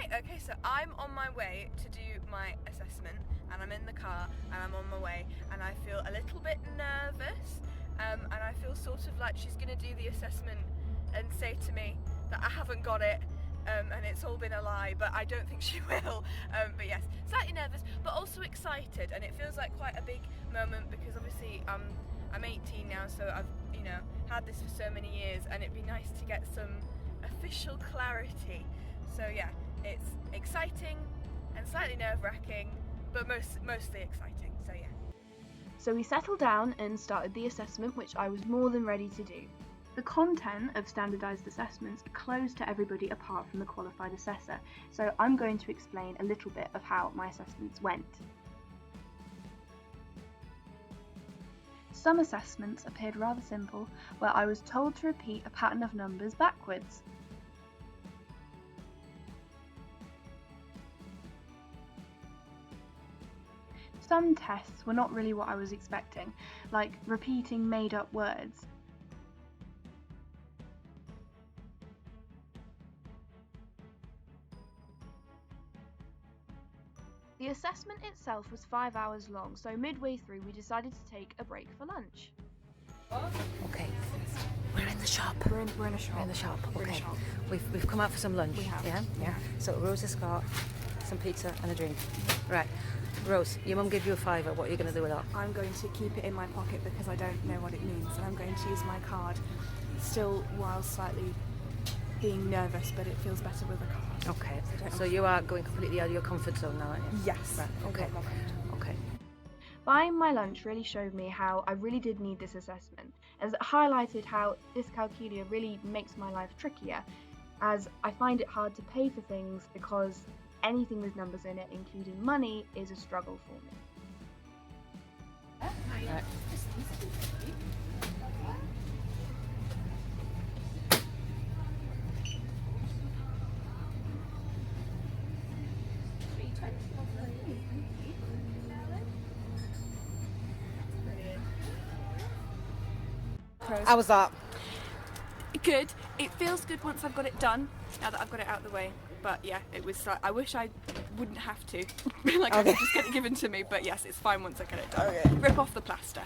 Right, okay, so I'm on my way to do my assessment and I'm in the car and I'm on my way and I feel a little bit nervous and I feel sort of like she's going to do the assessment and say to me that I haven't got it and it's all been a lie, but I don't think she will. But yes, slightly nervous but also excited, and it feels like quite a big moment because obviously I'm 18 now, so I've had this for so many years and it'd be nice to get some official clarity. So yeah, it's exciting and slightly nerve-wracking, but mostly exciting, so yeah. So we settled down and started the assessment, which I was more than ready to do. The content of standardised assessments are closed to everybody apart from the qualified assessor, so I'm going to explain a little bit of how my assessments went. Some assessments appeared rather simple, where I was told to repeat a pattern of numbers backwards. Some tests were not really what I was expecting, like repeating made-up words. The assessment itself was 5 hours long, so midway through we decided to take a break for lunch. Okay, we're in the shop. We're in a shop. We're in the shop. We're in a Okay, shop. we've come out for some lunch. We have. Yeah. So Rose has got some pizza and a drink. Right, Rose, your mum gave you a fiver. What are you going to do with that? I'm going to keep it in my pocket because I don't know what it means, and I'm going to use my card, still while slightly being nervous, but it feels better with a card. Okay, so you are going completely out of your comfort zone now, aren't you? Yes. Right, okay. Okay. Buying my lunch really showed me how I really did need this assessment, as it highlighted how dyscalculia really makes my life trickier, as I find it hard to pay for things because anything with numbers in it, including money, is a struggle for me. Right. How was that? Good. It feels good once I've got it done, now that I've got it out of the way. But yeah, it was. I wish I wouldn't have to. Like I could just get it given to me. But yes, it's fine once I get it done. Okay. Rip off the plaster.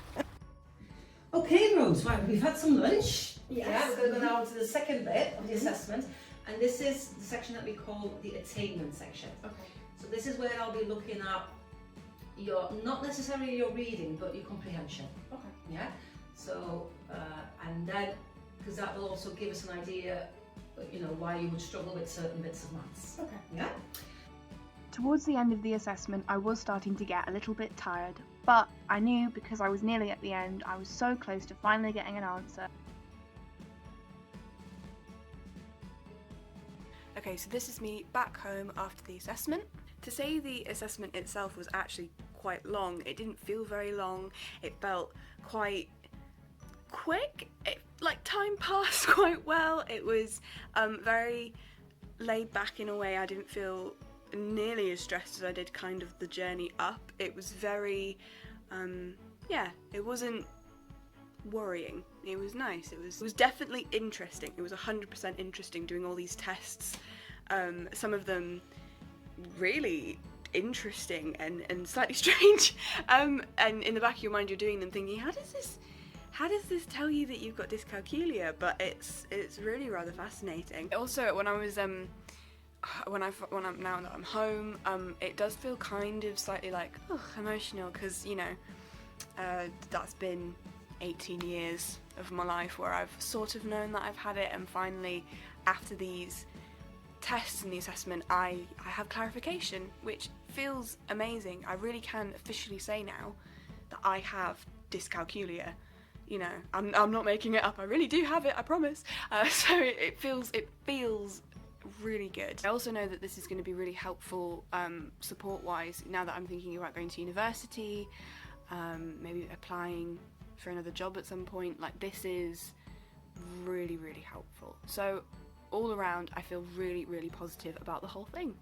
Okay, Rose. Right, we've had some lunch. Yes. Yeah, we're going to go now to the second bit of the assessment, and this is the section that we call the attainment section. Okay. So this is where I'll be looking at your, not necessarily your reading, but your comprehension. Okay. Yeah. So and then, because that will also give us an idea, why you would struggle with certain bits of maths. Okay. Yeah. Towards the end of the assessment, I was starting to get a little bit tired, but I knew because I was nearly at the end, I was so close to finally getting an answer. Okay, so this is me back home after the assessment. To say the assessment itself was actually quite long, it didn't feel very long. It felt quite quick. Time passed quite well. It was very laid back in a way. I didn't feel nearly as stressed as I did kind of the journey up. It was very, it wasn't worrying. It was nice. It was definitely interesting. It was 100% interesting doing all these tests. Some of them really interesting and slightly strange. And in the back of your mind, you're doing them thinking, how does this tell you that you've got dyscalculia? But it's really rather fascinating. Also, when I was when I'm now that I'm home, it does feel kind of slightly emotional because that's been 18 years of my life where I've sort of known that I've had it, and finally after these tests and the assessment I have clarification, which feels amazing. I really can officially say now that I have dyscalculia. I'm not making it up, I really do have it, I promise. So it feels really good. I also know that this is going to be really helpful support-wise now that I'm thinking about going to university, maybe applying for another job at some point. This is really, really helpful. So all around, I feel really, really positive about the whole thing.